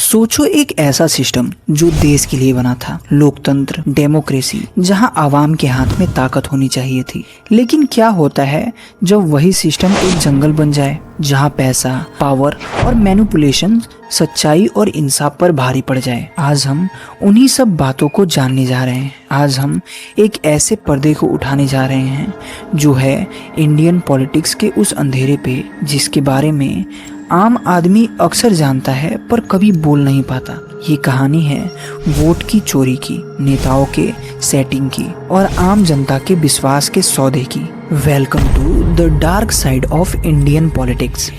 सोचो एक ऐसा सिस्टम जो देश के लिए बना था, लोकतंत्र, डेमोक्रेसी, जहां आवाम के हाथ में ताकत होनी चाहिए थी। लेकिन क्या होता है जब वही सिस्टम एक जंगल बन जाए, जहां पैसा, पावर और मैनिपुलेशन सच्चाई और इंसाफ पर भारी पड़ जाए। आज हम उन्हीं सब बातों को जानने जा रहे हैं। आज हम एक ऐसे पर्दे को उठाने जा रहे हैं जो है इंडियन पॉलिटिक्स के उस अंधेरे पे, जिसके बारे में आम आदमी अक्सर जानता है पर कभी बोल नहीं पाता। ये कहानी है वोट की चोरी की, नेताओं के सेटिंग की और आम जनता के विश्वास के सौदे की। Welcome to the dark side of Indian politics.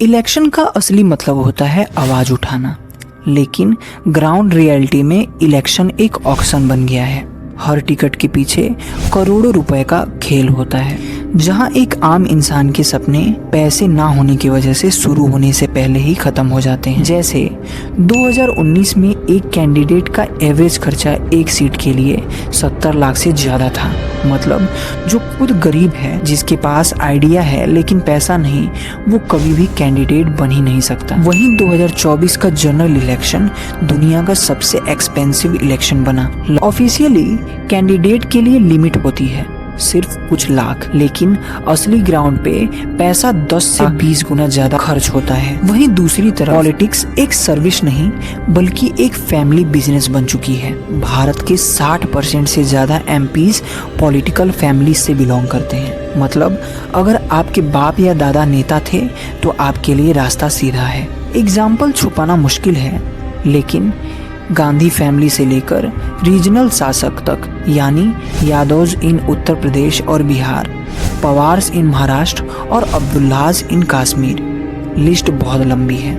Election का असली मतलब होता है आवाज उठाना, लेकिन ग्राउंड रियलिटी में इलेक्शन एक ऑक्शन बन गया है। हर टिकट के पीछे करोड़ों रुपए का खेल होता है, जहां एक आम इंसान के सपने पैसे ना होने की वजह से शुरू होने से पहले ही खत्म हो जाते हैं। जैसे 2019 में एक कैंडिडेट का एवरेज खर्चा एक सीट के लिए 70 लाख से ज्यादा था। मतलब जो खुद गरीब है, जिसके पास आइडिया है लेकिन पैसा नहीं, वो कभी भी कैंडिडेट बन ही नहीं सकता। वहीं 2024 का जनरल इलेक्शन दुनिया का सबसे एक्सपेंसिव इलेक्शन बना। ऑफिशियली कैंडिडेट के लिए लिमिट होती है सिर्फ कुछ लाख, लेकिन असली ग्राउंड पे पैसा 10 से 20 गुना ज्यादा खर्च होता है। वहीं दूसरी तरफ पॉलिटिक्स एक सर्विस नहीं बल्कि एक फैमिली बिजनेस बन चुकी है। भारत के 60% से ज्यादा एमपीज पॉलिटिकल फैमिली से बिलोंग करते हैं। मतलब अगर आपके बाप या दादा नेता थे तो आपके लिए रास्ता सीधा है। एग्जाम्पल छुपाना मुश्किल है, लेकिन गांधी फैमिली से लेकर रीजनल शासक तक, यानी यादव्स इन उत्तर प्रदेश और बिहार, पवार्स इन महाराष्ट्र और अब्दुल्लाज इन कश्मीर, लिस्ट बहुत लंबी है।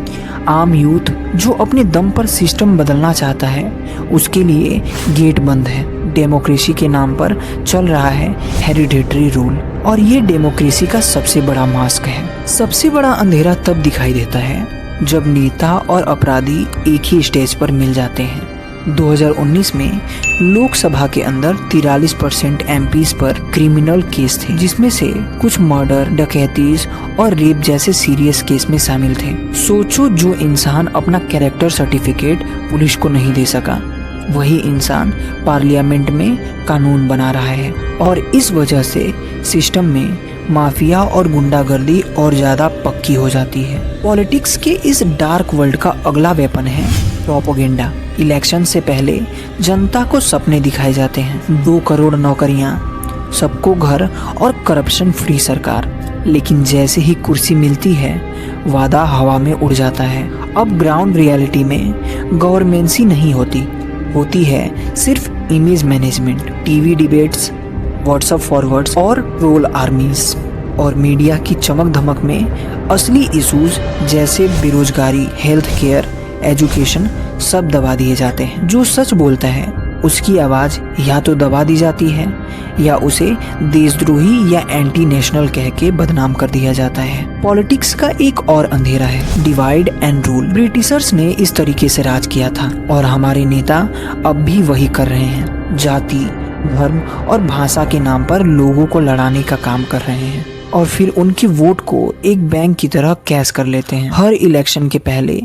आम यूथ जो अपने दम पर सिस्टम बदलना चाहता है, उसके लिए गेट बंद है। डेमोक्रेसी के नाम पर चल रहा है हेरिडेटरी रूल, और ये डेमोक्रेसी का सबसे बड़ा मास्क है। सबसे बड़ा अंधेरा तब दिखाई देता है जब नेता और अपराधी एक ही स्टेज पर मिल जाते हैं। 2019 में लोकसभा के अंदर 43% एमपीज पर क्रिमिनल केस थे, जिसमें से कुछ मर्डर, डकैती और रेप जैसे सीरियस केस में शामिल थे। सोचो, जो इंसान अपना कैरेक्टर सर्टिफिकेट पुलिस को नहीं दे सका, वही इंसान पार्लियामेंट में कानून बना रहा है। और इस वजह से सिस्टम में माफिया और गुंडागर्दी और ज्यादा पक्की हो जाती है। पॉलिटिक्स के इस डार्क वर्ल्ड का अगला वेपन है प्रोपेगेंडा। इलेक्शन से पहले जनता को सपने दिखाए जाते हैं, 2 करोड़ नौकरियां, सबको घर और करप्शन फ्री सरकार। लेकिन जैसे ही कुर्सी मिलती है, वादा हवा में उड़ जाता है। अब ग्राउंड रियलिटी में गवर्नेंसी नहीं होती है सिर्फ image management, TV debates, WhatsApp forwards और ट्रोल आर्मीज। और मीडिया की चमक धमक में असली इश्यूज जैसे बेरोजगारी, हेल्थ केयर, एजुकेशन सब दबा दिए जाते हैं। जो सच बोलता है उसकी आवाज या तो दबा दी जाती है या उसे देशद्रोही या एंटी नेशनल कह के बदनाम कर दिया जाता है। पॉलिटिक्स का एक और अंधेरा है डिवाइड एंड रूल। ब्रिटिशर्स ने इस तरीके से राज किया था और हमारे नेता अब भी वही कर रहे हैं। जाति, धर्म और भाषा के नाम पर लोगों को लड़ाने का काम कर रहे हैं और फिर उनके वोट को एक बैंक की तरह कैश कर लेते हैं। हर इलेक्शन के पहले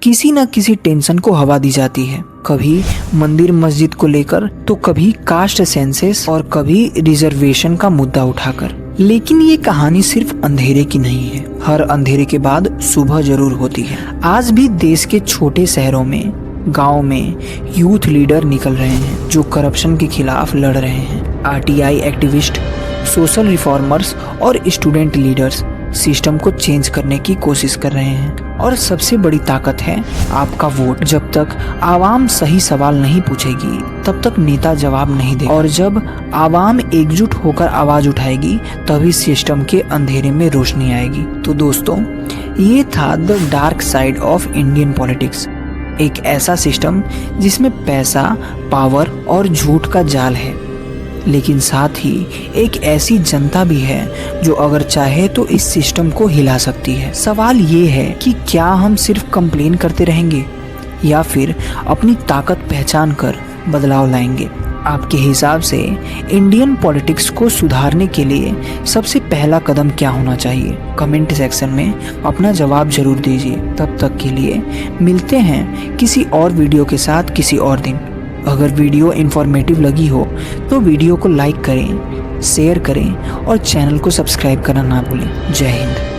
किसी न किसी टेंशन को हवा दी जाती है, कभी मंदिर मस्जिद को लेकर, तो कभी कास्ट सेंसस और कभी रिजर्वेशन का मुद्दा उठाकर। लेकिन ये कहानी सिर्फ अंधेरे की नहीं है। हर अंधेरे के बाद सुबह जरूर होती है। आज भी देश के छोटे शहरों में, गांव में यूथ लीडर निकल रहे हैं जो करप्शन के खिलाफ लड़ रहे हैं। आरटीआई एक्टिविस्ट, सोशल रिफॉर्मर्स और स्टूडेंट लीडर्स सिस्टम को चेंज करने की कोशिश कर रहे हैं। और सबसे बड़ी ताकत है आपका वोट। जब तक आवाम सही सवाल नहीं पूछेगी, तब तक नेता जवाब नहीं देगा। और जब आवाम एकजुट होकर आवाज उठाएगी, तभी सिस्टम के अंधेरे में रोशनी आएगी। तो दोस्तों, ये था the dark side of Indian politics. एक ऐसा सिस्टम जिसमें पैसा, पावर और झूठ का जाल है, लेकिन साथ ही एक ऐसी जनता भी है जो अगर चाहे तो इस सिस्टम को हिला सकती है। सवाल ये है कि क्या हम सिर्फ कंप्लेन करते रहेंगे या फिर अपनी ताकत पहचान कर बदलाव लाएंगे। आपके हिसाब से इंडियन पॉलिटिक्स को सुधारने के लिए सबसे पहला कदम क्या होना चाहिए? कमेंट सेक्शन में अपना जवाब जरूर दीजिए। तब तक के लिए मिलते हैं किसी और वीडियो के साथ किसी और दिन। अगर वीडियो इन्फॉर्मेटिव लगी हो तो वीडियो को लाइक करें, शेयर करें और चैनल को सब्सक्राइब करना ना भूलें। जय हिंद।